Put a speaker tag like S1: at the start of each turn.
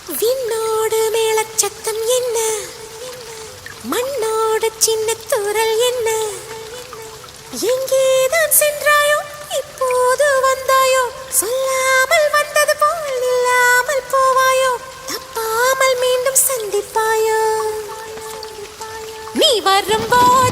S1: விண்ணோடு மேளச்சத்தம் என்ன, மண்ணோடு சின்ன தூரல் என்ன, எங்கேதான் சென்றாயோ இப்போது வந்தாயோ, சொல்லாமல் வந்தது போல் இல்லாமல் போவாயோ, தப்பாமல் மீண்டும் சந்திப்பாயோ, நீ வரும்போது